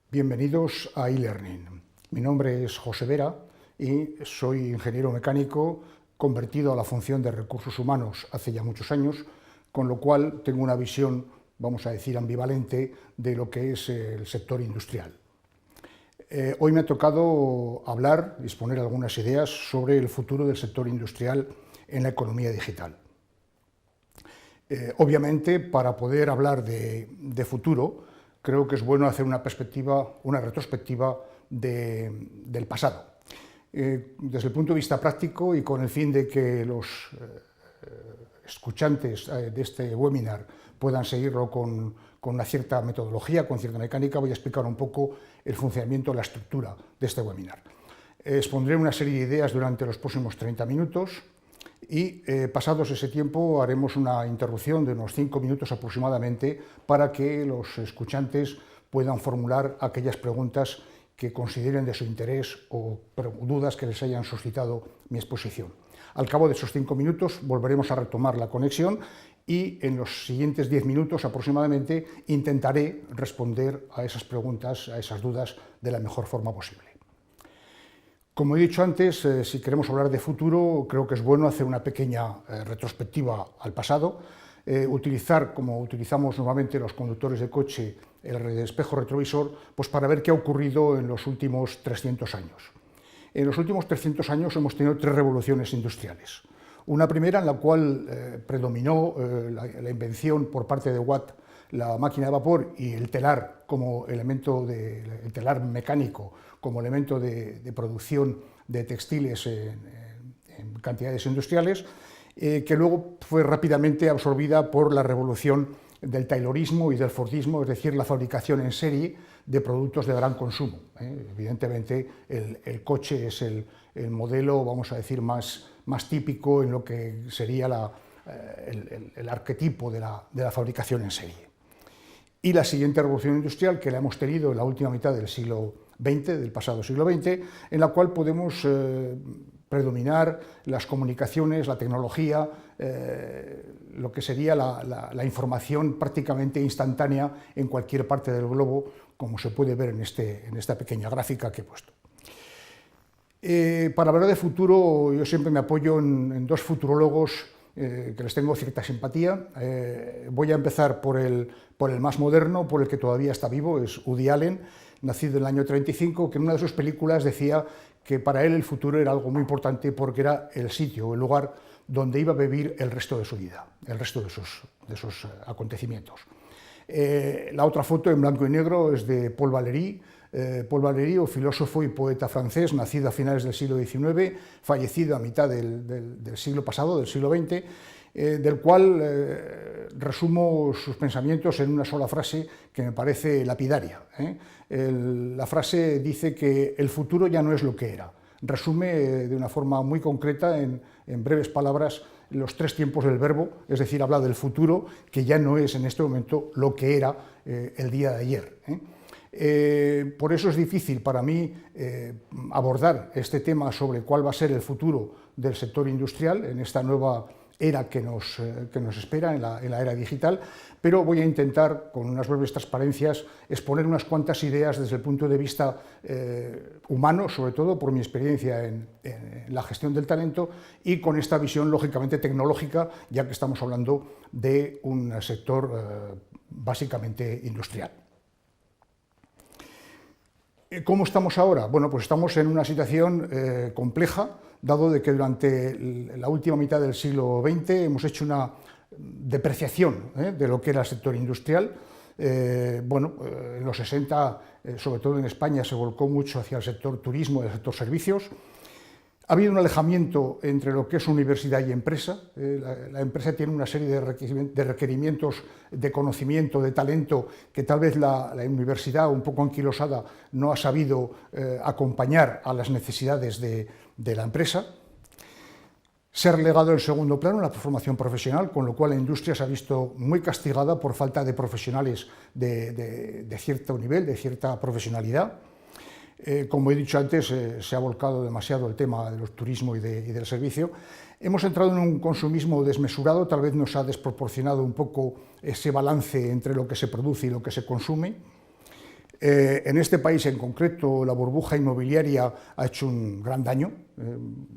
Bienvenidos a eLearning. Mi nombre es José Vera y soy ingeniero mecánico convertido a la función de recursos humanos hace ya muchos años, con lo cual tengo una visión, vamos a decir, ambivalente de lo que es el sector industrial. Hoy me ha tocado hablar y exponer algunas ideas sobre el futuro del sector industrial en la economía digital. Obviamente, para poder hablar de futuro, creo que es bueno hacer una retrospectiva del pasado. Desde el punto de vista práctico y con el fin de que los escuchantes de este webinar puedan seguirlo con una cierta metodología, con cierta mecánica, voy a explicar un poco el funcionamiento, la estructura de este webinar. Expondré una serie de ideas durante los próximos 30 minutos y pasados ese tiempo haremos una interrupción de unos 5 minutos aproximadamente para que los escuchantes puedan formular aquellas preguntas que consideren de su interés o dudas que les hayan suscitado mi exposición. Al cabo de esos 5 minutos volveremos a retomar la conexión y en los siguientes 10 minutos aproximadamente intentaré responder a esas preguntas, a esas dudas de la mejor forma posible. Como he dicho antes, si queremos hablar de futuro, creo que es bueno hacer una pequeña retrospectiva al pasado, utilizar, como utilizamos normalmente los conductores de coche, el espejo retrovisor, pues para ver qué ha ocurrido en los últimos 300 años. En los últimos 300 años hemos tenido 3 revoluciones industriales. Una primera en la cual predominó la invención por parte de Watt, la máquina de vapor y el telar como elemento el telar mecánico como elemento de producción de textiles en cantidades industriales, que luego fue rápidamente absorbida por la revolución del taylorismo y del fordismo, es decir, la fabricación en serie de productos de gran consumo. Evidentemente, el coche es el modelo, vamos a decir, más típico en lo que sería el arquetipo de la fabricación en serie. Y la siguiente revolución industrial, que la hemos tenido en la última mitad del siglo XX, del pasado siglo XX, en la cual podemos predominar las comunicaciones, la tecnología, lo que sería la información prácticamente instantánea en cualquier parte del globo, como se puede ver en esta pequeña gráfica que he puesto. Para hablar de futuro, yo siempre me apoyo en 2 futurólogos que les tengo cierta simpatía. Voy a empezar por el más moderno, por el que todavía está vivo, es Woody Allen, nacido en el año 35, que en una de sus películas decía que para él el futuro era algo muy importante porque era el sitio, el lugar donde iba a vivir el resto de su vida, el resto de esos acontecimientos. La otra foto en blanco y negro es de Paul Valéry. Paul Valéry, filósofo y poeta francés, nacido a finales del siglo XIX, fallecido a mitad del siglo pasado, del siglo XX, del cual resumo sus pensamientos en una sola frase que me parece lapidaria. La frase dice que el futuro ya no es lo que era. Resume de una forma muy concreta, en breves palabras, los 3 tiempos del verbo, es decir, habla del futuro que ya no es en este momento lo que era el día de ayer. Por eso es difícil para mí abordar este tema sobre cuál va a ser el futuro del sector industrial en esta nueva era que nos espera en la era digital, pero voy a intentar, con unas breves transparencias, exponer unas cuantas ideas desde el punto de vista humano, sobre todo por mi experiencia en la gestión del talento, y con esta visión lógicamente tecnológica, ya que estamos hablando de un sector básicamente industrial. ¿Cómo estamos ahora? Bueno, pues estamos en una situación compleja, dado de que durante la última mitad del siglo XX hemos hecho una depreciación de lo que era el sector industrial. En los 60, sobre todo en España, se volcó mucho hacia el sector turismo y el sector servicios. Ha habido un alejamiento entre lo que es universidad y empresa. La empresa tiene una serie de requerimientos de conocimiento, de talento, que tal vez la universidad, un poco anquilosada, no ha sabido acompañar a las necesidades de la empresa. Se ha relegado en segundo plano la formación profesional, con lo cual la industria se ha visto muy castigada por falta de profesionales de cierto nivel, de cierta profesionalidad. Como he dicho antes, se ha volcado demasiado el tema del turismo y del servicio. Hemos entrado en un consumismo desmesurado, tal vez nos ha desproporcionado un poco ese balance entre lo que se produce y lo que se consume. En este país en concreto, la burbuja inmobiliaria ha hecho un gran daño.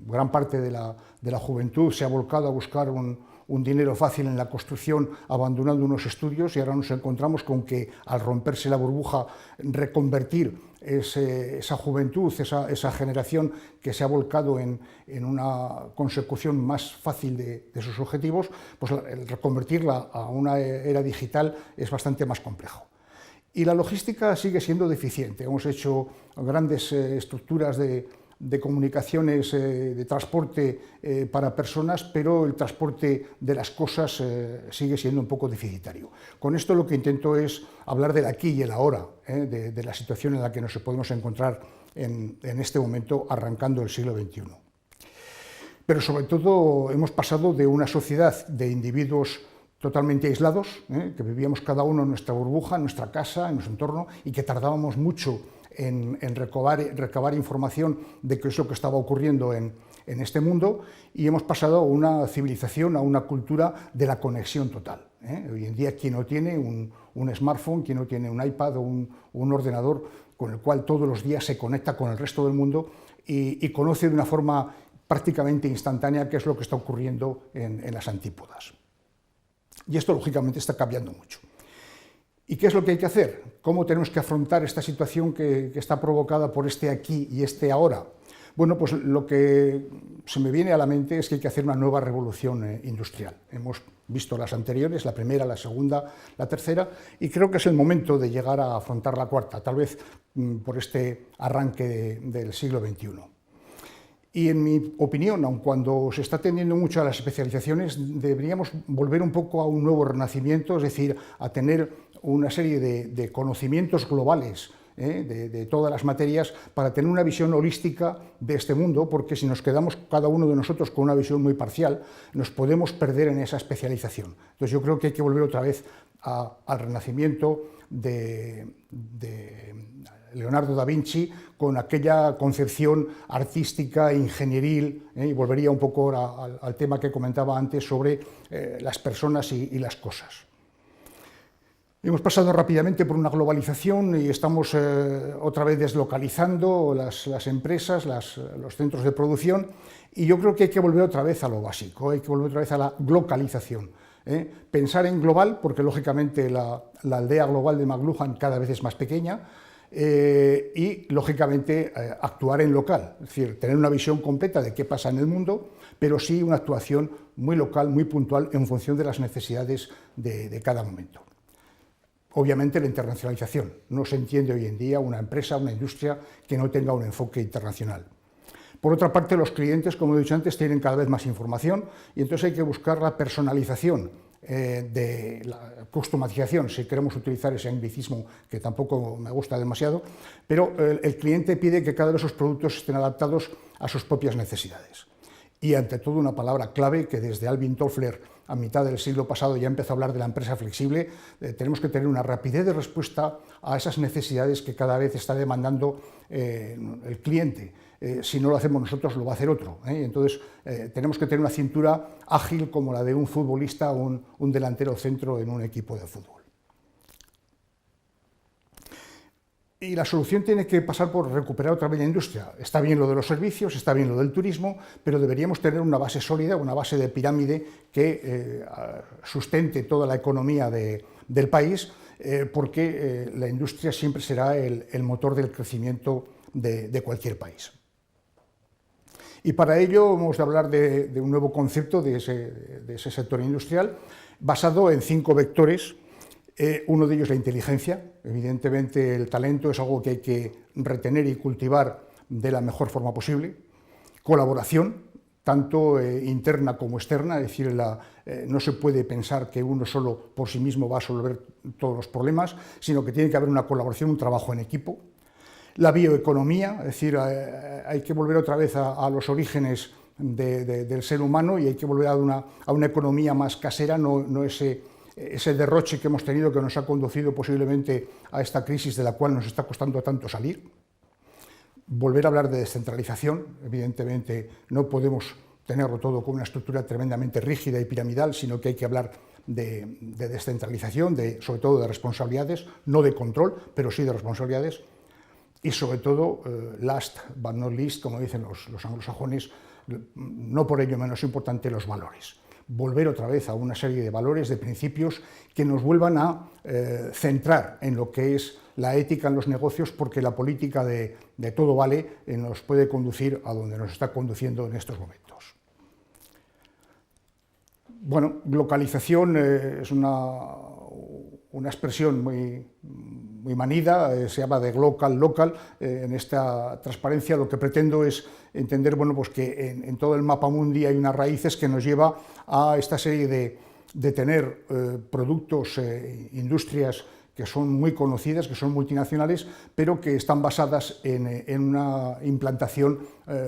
Gran parte de la juventud se ha volcado a buscar un dinero fácil en la construcción, abandonando unos estudios, y ahora nos encontramos con que, al romperse la burbuja, reconvertir esa juventud, esa generación que se ha volcado en una consecución más fácil de sus objetivos, pues el reconvertirla a una era digital es bastante más complejo. Y la logística sigue siendo deficiente. Hemos hecho grandes estructuras de comunicaciones, de transporte para personas, pero el transporte de las cosas sigue siendo un poco deficitario. Con esto lo que intento es hablar del aquí y el ahora, de la situación en la que nos podemos encontrar en este momento, arrancando el siglo XXI. Pero sobre todo hemos pasado de una sociedad de individuos totalmente aislados, que vivíamos cada uno en nuestra burbuja, en nuestra casa, en nuestro entorno, y que tardábamos mucho en recabar información de qué es lo que estaba ocurriendo en este mundo, y hemos pasado a una civilización, a una cultura de la conexión total. Hoy en día, quien no tiene un smartphone, quien no tiene un iPad o un ordenador con el cual todos los días se conecta con el resto del mundo y conoce de una forma prácticamente instantánea qué es lo que está ocurriendo en las antípodas. Y esto, lógicamente, está cambiando mucho. ¿Y qué es lo que hay que hacer? ¿Cómo tenemos que afrontar esta situación que está provocada por este aquí y este ahora? Bueno, pues lo que se me viene a la mente es que hay que hacer una nueva revolución industrial. Hemos visto las anteriores, la primera, la segunda, la tercera, y creo que es el momento de llegar a afrontar la cuarta, tal vez por este arranque del siglo XXI. Y en mi opinión, aun cuando se está tendiendo mucho a las especializaciones, deberíamos volver un poco a un nuevo renacimiento, es decir, a tener una serie de conocimientos globales de todas las materias para tener una visión holística de este mundo, porque si nos quedamos cada uno de nosotros con una visión muy parcial, nos podemos perder en esa especialización. Entonces yo creo que hay que volver otra vez al renacimiento de Leonardo da Vinci, con aquella concepción artística, ingenieril, y volvería un poco al tema que comentaba antes sobre las personas y las cosas. Hemos pasado rápidamente por una globalización y estamos otra vez deslocalizando las empresas, los centros de producción, y yo creo que hay que volver otra vez a lo básico, hay que volver otra vez a la localización. Pensar en global, porque lógicamente la aldea global de McLuhan cada vez es más pequeña, y lógicamente actuar en local, es decir, tener una visión completa de qué pasa en el mundo, pero sí una actuación muy local, muy puntual, en función de las necesidades de cada momento. Obviamente la internacionalización. No se entiende hoy en día una empresa, una industria que no tenga un enfoque internacional. Por otra parte, los clientes, como he dicho antes, tienen cada vez más información y entonces hay que buscar la personalización, de la customización, si queremos utilizar ese anglicismo que tampoco me gusta demasiado, pero el cliente pide que cada vez esos productos estén adaptados a sus propias necesidades. Y ante todo una palabra clave que desde Alvin Toffler a mitad del siglo pasado ya empezó a hablar de la empresa flexible, tenemos que tener una rapidez de respuesta a esas necesidades que cada vez está demandando el cliente. Si no lo hacemos nosotros, lo va a hacer otro. Entonces, tenemos que tener una cintura ágil como la de un futbolista o un delantero centro en un equipo de fútbol. Y la solución tiene que pasar por recuperar otra vez la industria. Está bien lo de los servicios, está bien lo del turismo, pero deberíamos tener una base sólida, una base de pirámide que sustente toda la economía del país, porque la industria siempre será el motor del crecimiento de cualquier país. Y para ello hemos de hablar de un nuevo concepto de ese sector industrial, basado en 5 vectores. Uno de ellos la inteligencia. Evidentemente el talento es algo que hay que retener y cultivar de la mejor forma posible. Colaboración, tanto interna como externa, es decir, no se puede pensar que uno solo por sí mismo va a resolver todos los problemas, sino que tiene que haber una colaboración, un trabajo en equipo. La bioeconomía, es decir, hay que volver otra vez a los orígenes del ser humano y hay que volver a una economía más casera, no ese derroche que hemos tenido que nos ha conducido posiblemente a esta crisis de la cual nos está costando tanto salir. Volver a hablar de descentralización, evidentemente no podemos tenerlo todo con una estructura tremendamente rígida y piramidal, sino que hay que hablar de descentralización, sobre todo de responsabilidades, no de control, pero sí de responsabilidades. Y sobre todo, last but not least, como dicen los anglosajones, no por ello menos importante, los valores. Volver otra vez a una serie de valores, de principios que nos vuelvan a centrar en lo que es la ética en los negocios, porque la política de todo vale nos puede conducir a donde nos está conduciendo en estos momentos. Bueno, globalización es una expresión muy manida, se llama de local. En esta transparencia lo que pretendo es entender, bueno, pues que en todo el mapa mundi hay unas raíces que nos lleva a esta serie de tener productos, industrias que son muy conocidas, que son multinacionales, pero que están basadas en una implantación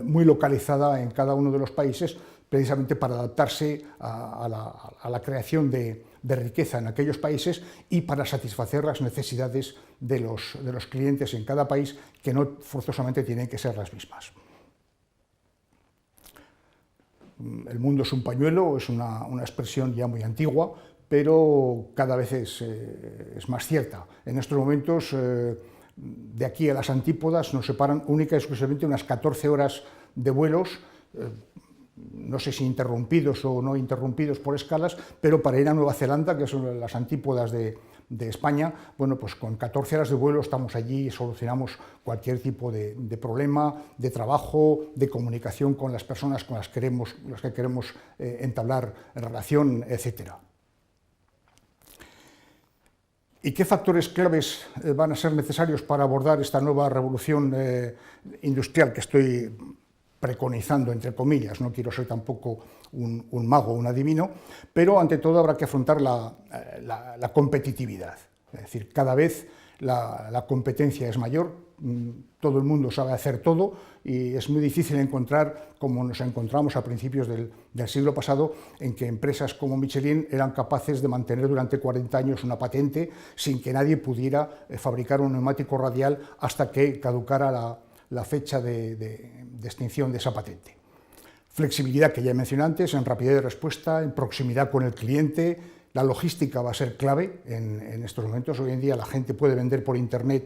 muy localizada en cada uno de los países, precisamente para adaptarse a la creación de riqueza en aquellos países y para satisfacer las necesidades de los clientes en cada país, que no forzosamente tienen que ser las mismas. El mundo es un pañuelo, es una expresión ya muy antigua, pero cada vez es más cierta. En estos momentos, de aquí a las antípodas, nos separan única y exclusivamente unas 14 horas de vuelos, no sé si interrumpidos o no interrumpidos por escalas, pero para ir a Nueva Zelanda, que son las antípodas de España, bueno, pues con 14 horas de vuelo estamos allí y solucionamos cualquier tipo de problema, de trabajo, de comunicación con las personas con las que queremos entablar relación, etc. ¿Y qué factores claves van a ser necesarios para abordar esta nueva revolución industrial que estoy preconizando, entre comillas? No quiero ser tampoco un mago, un adivino, pero ante todo habrá que afrontar la competitividad. Es decir, cada vez la competencia es mayor, todo el mundo sabe hacer todo y es muy difícil encontrar, como nos encontramos a principios del siglo pasado, en que empresas como Michelin eran capaces de mantener durante 40 años una patente sin que nadie pudiera fabricar un neumático radial hasta que caducara la fecha de extinción de esa patente. Flexibilidad, que ya mencioné antes, en rapidez de respuesta, en proximidad con el cliente. La logística va a ser clave en estos momentos. Hoy en día la gente puede vender por internet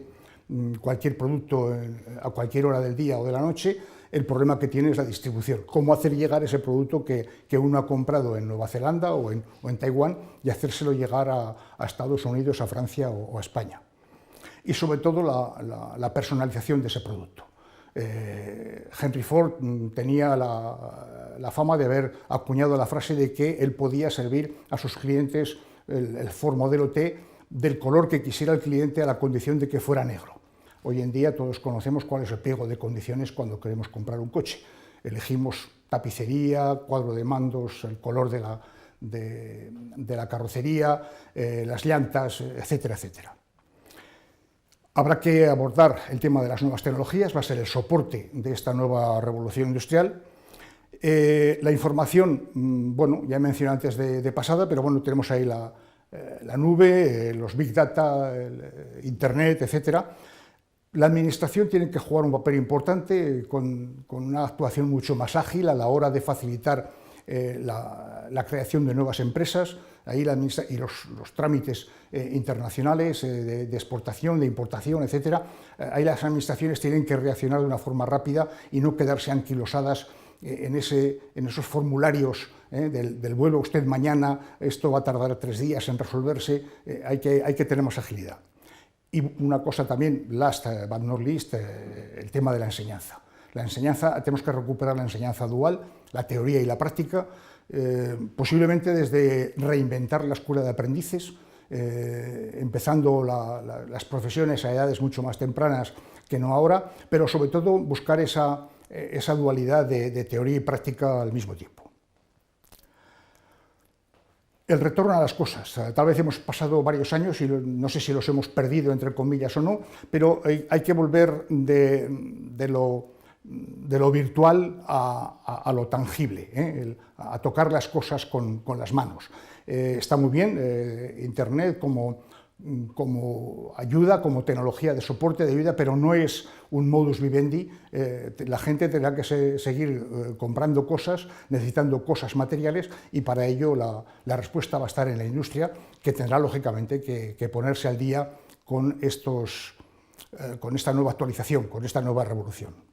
cualquier producto a cualquier hora del día o de la noche. El problema que tiene es la distribución. Cómo hacer llegar ese producto que uno ha comprado en Nueva Zelanda o en Taiwán y hacérselo llegar a Estados Unidos, a Francia o a España. Y sobre todo la personalización de ese producto. Henry Ford tenía la fama de haber acuñado la frase de que él podía servir a sus clientes el Ford Modelo T del color que quisiera el cliente, a la condición de que fuera negro. Hoy en día todos conocemos cuál es el pliego de condiciones cuando queremos comprar un coche. Elegimos tapicería, cuadro de mandos, el color de la carrocería, las llantas, etcétera, etcétera. Habrá que abordar el tema de las nuevas tecnologías, va a ser el soporte de esta nueva revolución industrial. La información, bueno, ya he mencionado antes de pasada, pero bueno, tenemos ahí la nube, los big data, internet, etcétera. La administración tiene que jugar un papel importante con una actuación mucho más ágil a la hora de facilitar la creación de nuevas empresas. Ahí y los trámites internacionales de exportación, de importación, etcétera. Ahí las administraciones tienen que reaccionar de una forma rápida y no quedarse anquilosadas en esos formularios del vuelo usted mañana, esto va a tardar 3 días en resolverse. Hay que tener más agilidad. Y una cosa también, last but not least, el tema de la enseñanza. La enseñanza, tenemos que recuperar la enseñanza dual, la teoría y la práctica, posiblemente desde reinventar la escuela de aprendices, empezando las profesiones a edades mucho más tempranas que no ahora, pero sobre todo buscar esa dualidad de teoría y práctica al mismo tiempo. El retorno a las cosas. Tal vez hemos pasado varios años y no sé si los hemos perdido, entre comillas, o no, pero hay que volver de lo virtual a lo tangible, a tocar las cosas con las manos. Está muy bien Internet como como ayuda, como tecnología de soporte, de ayuda, pero no es un modus vivendi. La gente tendrá que seguir comprando cosas, necesitando cosas materiales, y para ello la respuesta va a estar en la industria, que tendrá lógicamente que ponerse al día con esta nueva actualización, con esta nueva revolución.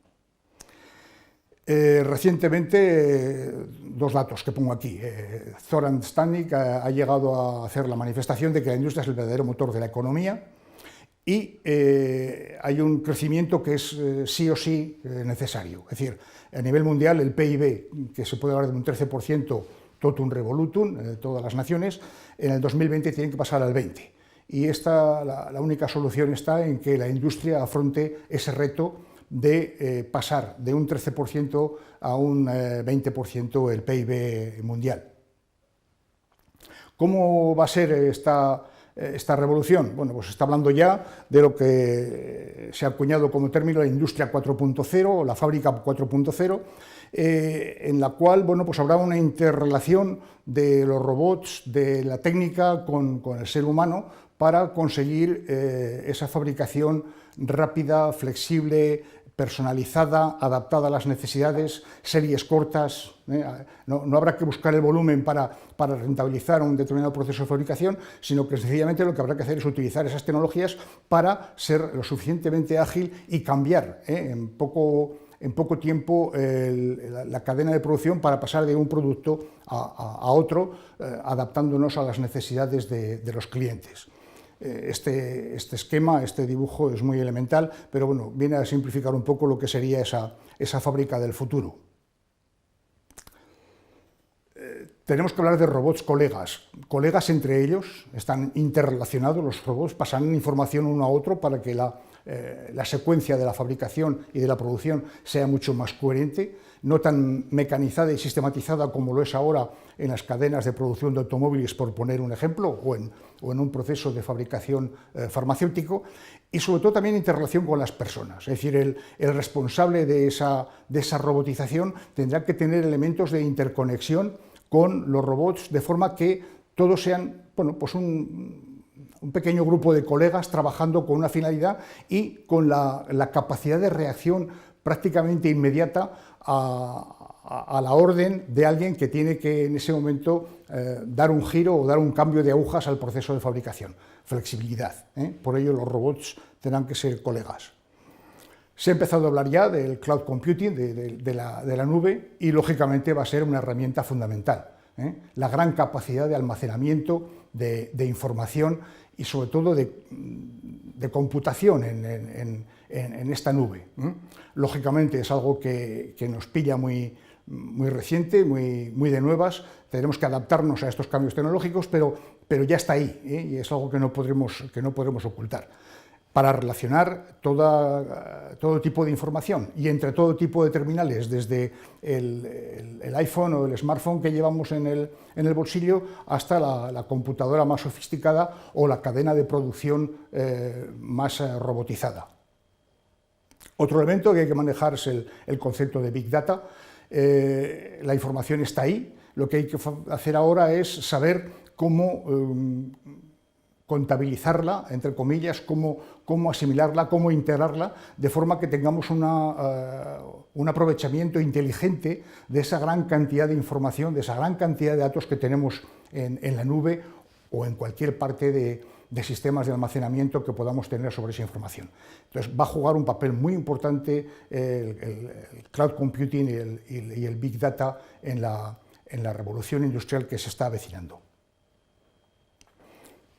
Recientemente, dos datos que pongo aquí. Zoran Stanek ha llegado a hacer la manifestación de que la industria es el verdadero motor de la economía, y hay un crecimiento que es sí o sí necesario. Es decir, a nivel mundial el PIB, que se puede hablar de un 13%, totum revolutum, todas las naciones, en el 2020 tienen que pasar al 20%. Y la única solución está en que la industria afronte ese reto de pasar de un 13% a un 20% el PIB mundial. ¿Cómo va a ser esta revolución? Bueno, pues se está hablando ya de lo que se ha acuñado como término la industria 4.0 o la fábrica 4.0, en la cual, bueno, pues habrá una interrelación de los robots, de la técnica con el ser humano, para conseguir esa fabricación rápida, flexible, personalizada, adaptada a las necesidades, series cortas. No habrá que buscar el volumen para rentabilizar un determinado proceso de fabricación, sino que sencillamente lo que habrá que hacer es utilizar esas tecnologías para ser lo suficientemente ágil y cambiar en poco tiempo la cadena de producción, para pasar de un producto a otro, adaptándonos a las necesidades de los clientes. Este esquema, este dibujo es muy elemental, pero bueno, viene a simplificar un poco lo que sería esa fábrica del futuro. Tenemos que hablar de robots colegas entre ellos, están interrelacionados. Los robots pasan información uno a otro para que la secuencia de la fabricación y de la producción sea mucho más coherente, no tan mecanizada y sistematizada como lo es ahora en las cadenas de producción de automóviles, por poner un ejemplo, o en un proceso de fabricación farmacéutico, y sobre todo también interrelación con las personas. Es decir, el responsable de esa robotización tendrá que tener elementos de interconexión con los robots, de forma que todos sean, bueno, pues un pequeño grupo de colegas trabajando con una finalidad y con la capacidad de reacción prácticamente inmediata a la orden de alguien que tiene que en ese momento dar un giro o dar un cambio de agujas al proceso de fabricación. Flexibilidad. Por ello los robots tendrán que ser colegas. Se ha empezado a hablar ya del cloud computing, de la nube, y lógicamente va a ser una herramienta fundamental. La gran capacidad de almacenamiento de información y sobre todo de computación en esta nube. Lógicamente es algo que nos pilla muy reciente, muy de nuevas. Tenemos que adaptarnos a estos cambios tecnológicos, pero ya está ahí, y es algo que no podremos ocultar, para relacionar todo tipo de información y entre todo tipo de terminales, desde el iPhone o el smartphone que llevamos en el bolsillo hasta la computadora más sofisticada o la cadena de producción más robotizada. Otro elemento que hay que manejar es el concepto de Big Data. La información está ahí, lo que hay que hacer ahora es saber cómo contabilizarla, entre comillas, cómo asimilarla, cómo integrarla, de forma que tengamos un aprovechamiento inteligente de esa gran cantidad de información, de esa gran cantidad de datos que tenemos en la nube o en cualquier parte de sistemas de almacenamiento que podamos tener sobre esa información. Entonces va a jugar un papel muy importante el cloud computing y el Big Data en la revolución industrial que se está avecinando.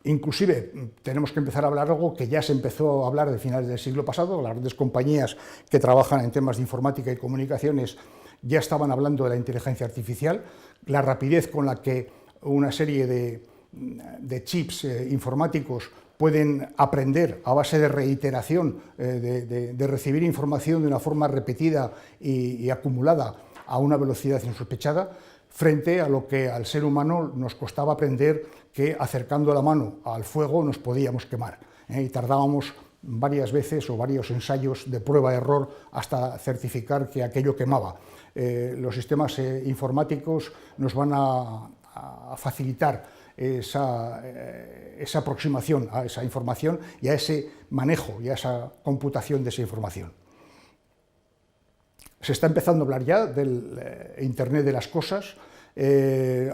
Inclusive tenemos que empezar a hablar algo que ya se empezó a hablar de finales del siglo pasado. Las grandes compañías que trabajan en temas de informática y comunicaciones ya estaban hablando de la inteligencia artificial, la rapidez con la que una serie de chips informáticos pueden aprender a base de reiteración, de recibir información de una forma repetida y acumulada a una velocidad insospechada, frente a lo que al ser humano nos costaba aprender que acercando la mano al fuego nos podíamos quemar, y tardábamos varias veces o varios ensayos de prueba-error hasta certificar que aquello quemaba. Los sistemas informáticos nos van a a facilitar esa aproximación a esa información y a ese manejo y a esa computación de esa información. Se está empezando a hablar ya del Internet de las cosas.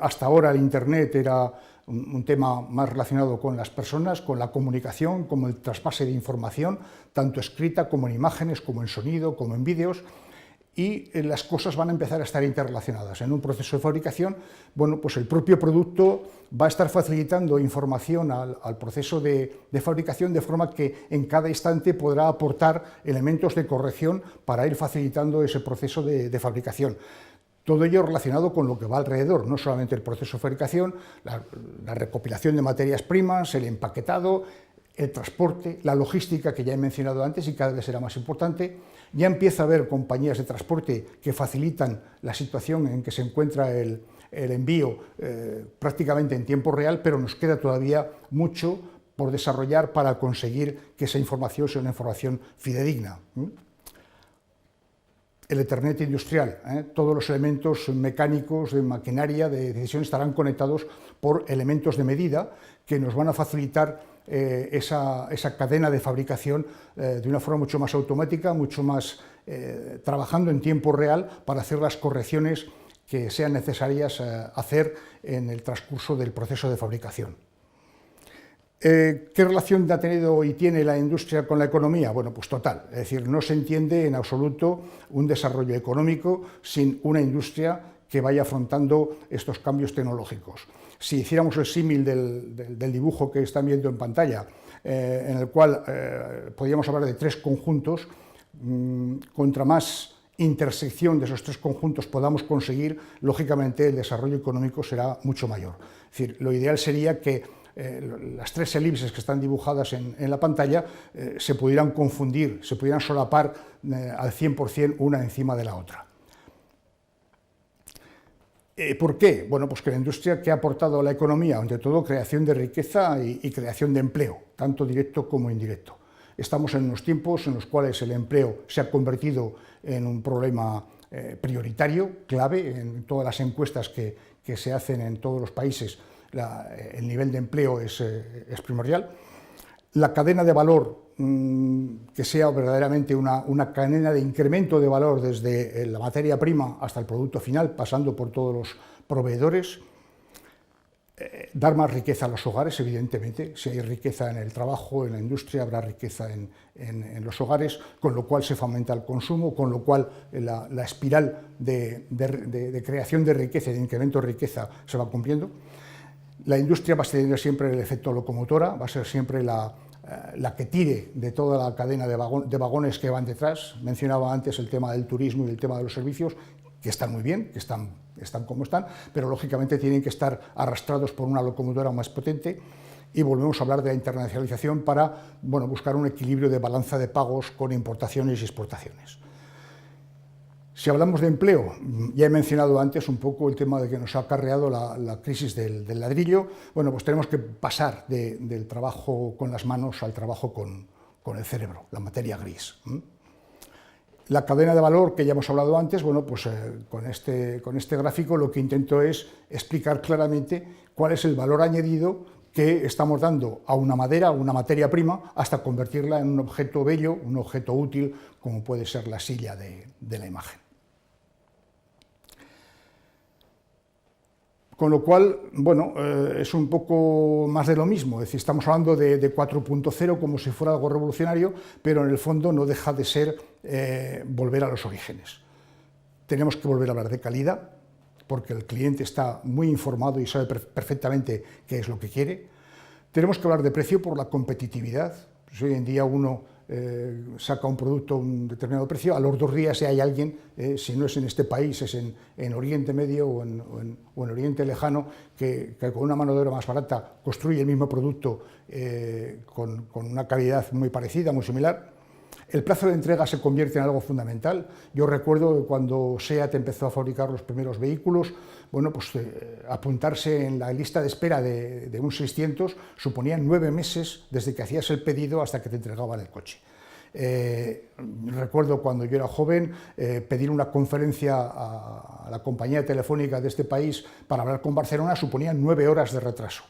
Hasta ahora el Internet era un tema más relacionado con las personas, con la comunicación, como el traspase de información, tanto escrita como en imágenes, como en sonido, como en vídeos, y las cosas van a empezar a estar interrelacionadas. En un proceso de fabricación, bueno, pues el propio producto va a estar facilitando información al proceso de fabricación, de forma que en cada instante podrá aportar elementos de corrección para ir facilitando ese proceso de fabricación. Todo ello relacionado con lo que va alrededor, no solamente el proceso de fabricación, la recopilación de materias primas, el empaquetado, el transporte, la logística, que ya he mencionado antes y cada vez será más importante. Ya empieza a haber compañías de transporte que facilitan la situación en que se encuentra el envío prácticamente en tiempo real, pero nos queda todavía mucho por desarrollar para conseguir que esa información sea una información fidedigna. El Ethernet industrial, todos los elementos mecánicos, de maquinaria, de decisión estarán conectados por elementos de medida que nos van a facilitar esa cadena de fabricación de una forma mucho más automática, mucho más trabajando en tiempo real para hacer las correcciones que sean necesarias hacer en el transcurso del proceso de fabricación. ¿Qué relación ha tenido y tiene la industria con la economía? Bueno, pues total, es decir, no se entiende en absoluto un desarrollo económico sin una industria que vaya afrontando estos cambios tecnológicos. Si hiciéramos el símil del dibujo que están viendo en pantalla, en el cual podríamos hablar de tres conjuntos, contra más intersección de esos tres conjuntos podamos conseguir, lógicamente el desarrollo económico será mucho mayor. Es decir, lo ideal sería que las tres elipses que están dibujadas en la pantalla se pudieran confundir, se pudieran solapar al 100% una encima de la otra. ¿Por qué? Bueno, pues que la industria que ha aportado a la economía, ante todo creación de riqueza y creación de empleo, tanto directo como indirecto. Estamos en unos tiempos en los cuales el empleo se ha convertido en un problema prioritario, clave, en todas las encuestas que se hacen en todos los países. El nivel de empleo es primordial. La cadena de valor, que sea verdaderamente una cadena de incremento de valor desde la materia prima hasta el producto final, pasando por todos los proveedores. Dar más riqueza a los hogares, evidentemente. Si hay riqueza en el trabajo, en la industria, habrá riqueza en los hogares, con lo cual se fomenta el consumo, con lo cual la espiral de creación de riqueza y de incremento de riqueza se va cumpliendo. La industria va a tener siempre el efecto locomotora, va a ser siempre la que tire de toda la cadena de vagones que van detrás. Mencionaba antes el tema del turismo y el tema de los servicios, que están muy bien, que están como están, pero lógicamente tienen que estar arrastrados por una locomotora más potente. Y volvemos a hablar de la internacionalización para, bueno, buscar un equilibrio de balanza de pagos con importaciones y exportaciones. Si hablamos de empleo, ya he mencionado antes un poco el tema de que nos ha acarreado la crisis del ladrillo. Bueno, pues tenemos que pasar del trabajo con las manos al trabajo con el cerebro, la materia gris. La cadena de valor que ya hemos hablado antes, bueno, pues con este gráfico lo que intento es explicar claramente cuál es el valor añadido que estamos dando a una madera, a una materia prima, hasta convertirla en un objeto bello, un objeto útil, como puede ser la silla de la imagen. Con lo cual, bueno, es un poco más de lo mismo, es decir, estamos hablando de 4.0 como si fuera algo revolucionario, pero en el fondo no deja de ser volver a los orígenes. Tenemos que volver a hablar de calidad, porque el cliente está muy informado y sabe perfectamente qué es lo que quiere. Tenemos que hablar de precio por la competitividad. Pues hoy en día uno saca un producto a un determinado precio, a los 2 días si hay alguien, si no es en este país, es en Oriente Medio o en Oriente Lejano, que con una mano de obra más barata construye el mismo producto con una calidad muy parecida, muy similar. El plazo de entrega se convierte en algo fundamental. Yo recuerdo que cuando SEAT empezó a fabricar los primeros vehículos, bueno, pues apuntarse en la lista de espera de un 600 suponían 9 meses desde que hacías el pedido hasta que te entregaban el coche. Recuerdo cuando yo era joven pedir una conferencia a la compañía telefónica de este país para hablar con Barcelona suponía 9 horas de retraso.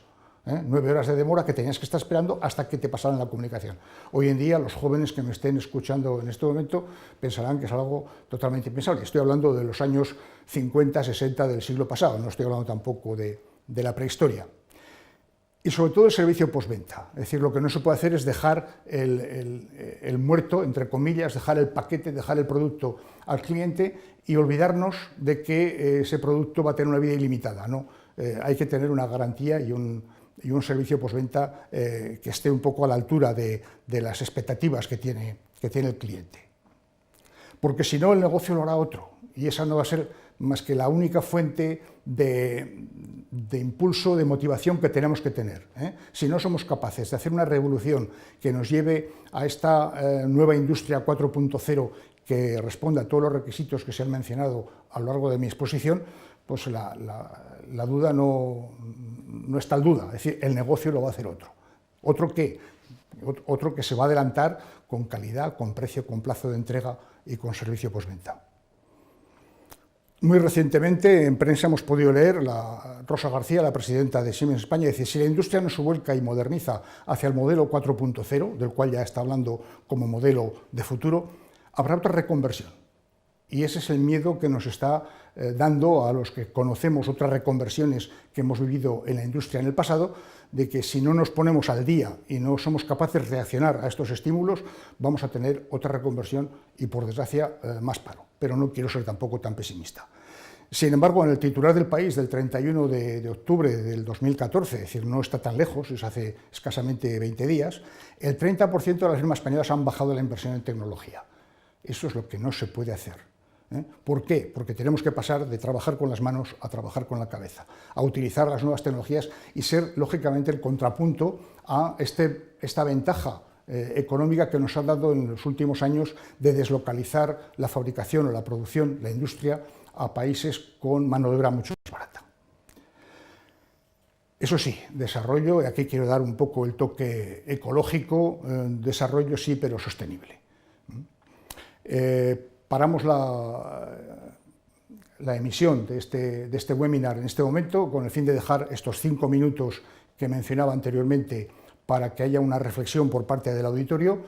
9 horas de demora que tenías que estar esperando hasta que te pasaran la comunicación. Hoy en día los jóvenes que me estén escuchando en este momento pensarán que es algo totalmente impensable. Estoy hablando de los años 50, 60 del siglo pasado, no estoy hablando tampoco de la prehistoria. Y sobre todo el servicio postventa. Es decir, lo que no se puede hacer es dejar el muerto, entre comillas, dejar el paquete, dejar el producto al cliente y olvidarnos de que ese producto va a tener una vida ilimitada, ¿no? Hay que tener una garantía y un servicio postventa que esté un poco a la altura de las expectativas que tiene el cliente. Porque si no, el negocio lo hará otro, y esa no va a ser más que la única fuente de impulso, de motivación que tenemos que tener. Si no somos capaces de hacer una revolución que nos lleve a esta nueva industria 4.0 que responda a todos los requisitos que se han mencionado a lo largo de mi exposición, pues la duda no es tal duda, es decir, el negocio lo va a hacer otro. ¿Otro qué? Otro que se va a adelantar con calidad, con precio, con plazo de entrega y con servicio postventa. Muy recientemente en prensa hemos podido leer Rosa García, la presidenta de Siemens España, dice: si la industria no se vuelca y moderniza hacia el modelo 4.0, del cual ya está hablando como modelo de futuro, habrá otra reconversión. Y ese es el miedo que nos está dando a los que conocemos otras reconversiones que hemos vivido en la industria en el pasado, de que si no nos ponemos al día y no somos capaces de reaccionar a estos estímulos, vamos a tener otra reconversión y, por desgracia, más paro. Pero no quiero ser tampoco tan pesimista. Sin embargo, en el titular del País del 31 de octubre del 2014, es decir, no está tan lejos, es hace escasamente 20 días, el 30% de las firmas españolas han bajado la inversión en tecnología. Eso es lo que no se puede hacer. ¿Por qué? Porque tenemos que pasar de trabajar con las manos a trabajar con la cabeza, a utilizar las nuevas tecnologías y ser, lógicamente, el contrapunto a esta ventaja económica que nos ha dado en los últimos años de deslocalizar la fabricación o la producción, la industria, a países con mano de obra mucho más barata. Eso sí, desarrollo, y aquí quiero dar un poco el toque ecológico, desarrollo sí, pero sostenible. Paramos la emisión de este webinar en este momento con el fin de dejar estos 5 minutos que mencionaba anteriormente para que haya una reflexión por parte del auditorio,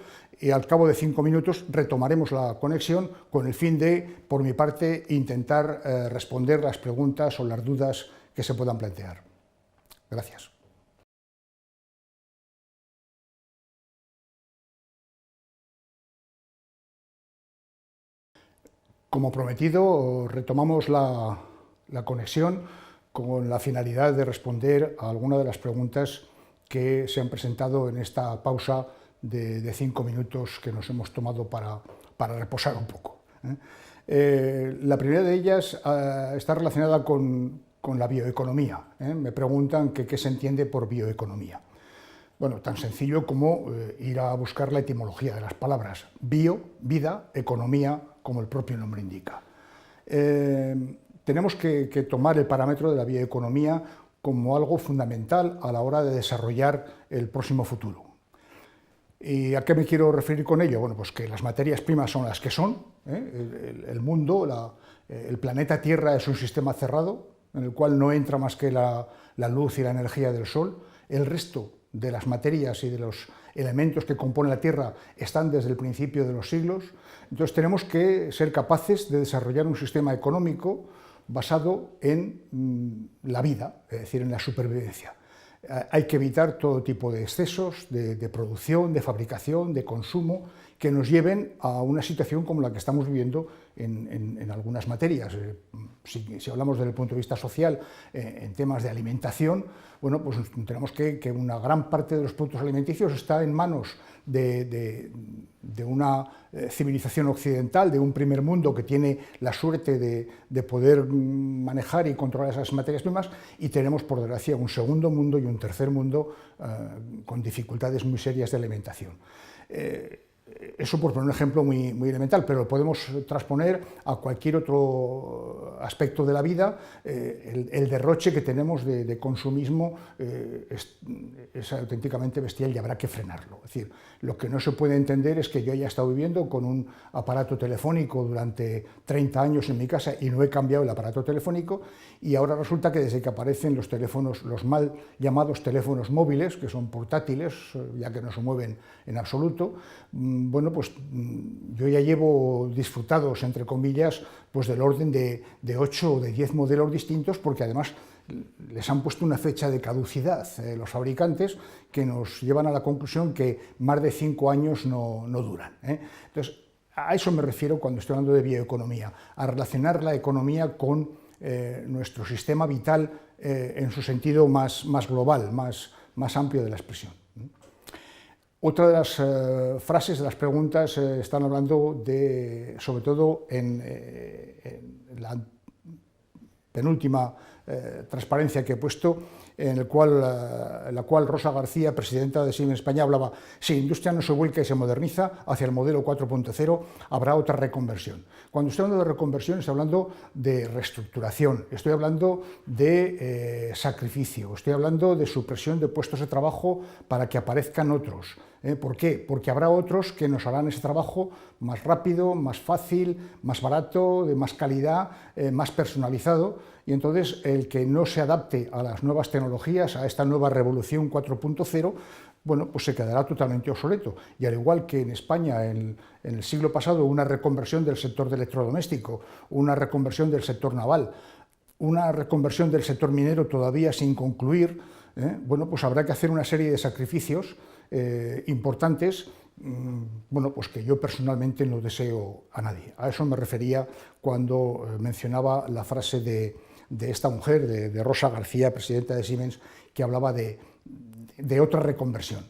y al cabo de 5 minutos retomaremos la conexión con el fin de, por mi parte, intentar responder las preguntas o las dudas que se puedan plantear. Gracias. Como prometido, retomamos la conexión con la finalidad de responder a algunas de las preguntas que se han presentado en esta pausa de 5 minutos que nos hemos tomado para reposar un poco. La primera de ellas está relacionada con la bioeconomía. Me preguntan qué se entiende por bioeconomía. Bueno, tan sencillo como ir a buscar la etimología de las palabras. Bio, vida, economía, como el propio nombre indica. Tenemos que tomar el parámetro de la bioeconomía como algo fundamental a la hora de desarrollar el próximo futuro. ¿Y a qué me quiero referir con ello? Bueno, pues que las materias primas son las que son. El mundo, el planeta Tierra es un sistema cerrado en el cual no entra más que la luz y la energía del Sol. El resto de las materias y de los elementos que componen la Tierra están desde el principio de los siglos. Entonces tenemos que ser capaces de desarrollar un sistema económico basado en la vida, es decir, en la supervivencia. Hay que evitar todo tipo de excesos de producción, de fabricación, de consumo, que nos lleven a una situación como la que estamos viviendo en algunas materias. Si hablamos desde el punto de vista social, en temas de alimentación, bueno, pues tenemos que una gran parte de los productos alimenticios está en manos de una civilización occidental, de un primer mundo que tiene la suerte de poder manejar y controlar esas materias primas, y tenemos, por desgracia, un segundo mundo y un tercer mundo con dificultades muy serias de alimentación. Eso por poner un ejemplo muy elemental, pero lo podemos transponer a cualquier otro aspecto de la vida. El derroche que tenemos de consumismo es auténticamente bestial y habrá que frenarlo. Es decir, lo que no se puede entender es que yo haya estado viviendo con un aparato telefónico durante 30 años en mi casa y no he cambiado el aparato telefónico, y ahora resulta que desde que aparecen los teléfonos, los mal llamados teléfonos móviles, que son portátiles, ya que no se mueven en absoluto, bueno, pues yo ya llevo disfrutados, entre comillas, pues del orden de 8 o de 10 modelos distintos, porque además les han puesto una fecha de caducidad los fabricantes que nos llevan a la conclusión que más de 5 años no duran. Entonces, a eso me refiero cuando estoy hablando de bioeconomía, a relacionar la economía con nuestro sistema vital en su sentido más global, más amplio de la expresión. Otra de las frases, de las preguntas, están hablando de, sobre todo en la penúltima transparencia que he puesto, en la cual Rosa García, presidenta de Siemens España, hablaba: si la industria no se vuelca y se moderniza hacia el modelo 4.0, habrá otra reconversión. Cuando estoy hablando de reconversión, estoy hablando de reestructuración, estoy hablando de sacrificio, estoy hablando de supresión de puestos de trabajo para que aparezcan otros. ¿Por qué? Porque habrá otros que nos harán ese trabajo más rápido, más fácil, más barato, de más calidad, más personalizado, y entonces el que no se adapte a las nuevas tecnologías, a esta nueva revolución 4.0, bueno, pues se quedará totalmente obsoleto. Y al igual que en España en el siglo pasado una reconversión del sector de electrodoméstico, una reconversión del sector naval, una reconversión del sector minero todavía sin concluir, bueno, pues habrá que hacer una serie de sacrificios importantes, bueno, pues que yo personalmente no deseo a nadie. A eso me refería cuando mencionaba la frase de esta mujer, de Rosa García, presidenta de Siemens, que hablaba de otra reconversión.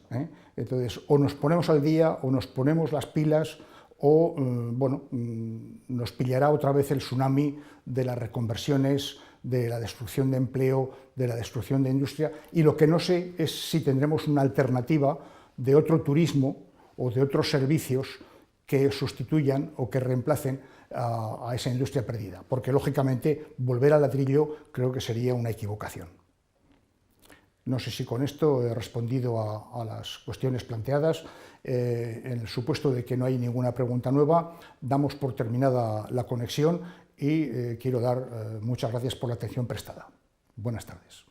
Entonces, o nos ponemos al día, o nos ponemos las pilas, o bueno, nos pillará otra vez el tsunami de las reconversiones, de la destrucción de empleo, de la destrucción de industria, y lo que no sé es si tendremos una alternativa de otro turismo o de otros servicios que sustituyan o que reemplacen a esa industria perdida, porque lógicamente volver al ladrillo creo que sería una equivocación. No sé si con esto he respondido a las cuestiones planteadas. En el supuesto de que no hay ninguna pregunta nueva, damos por terminada la conexión y quiero dar muchas gracias por la atención prestada. Buenas tardes.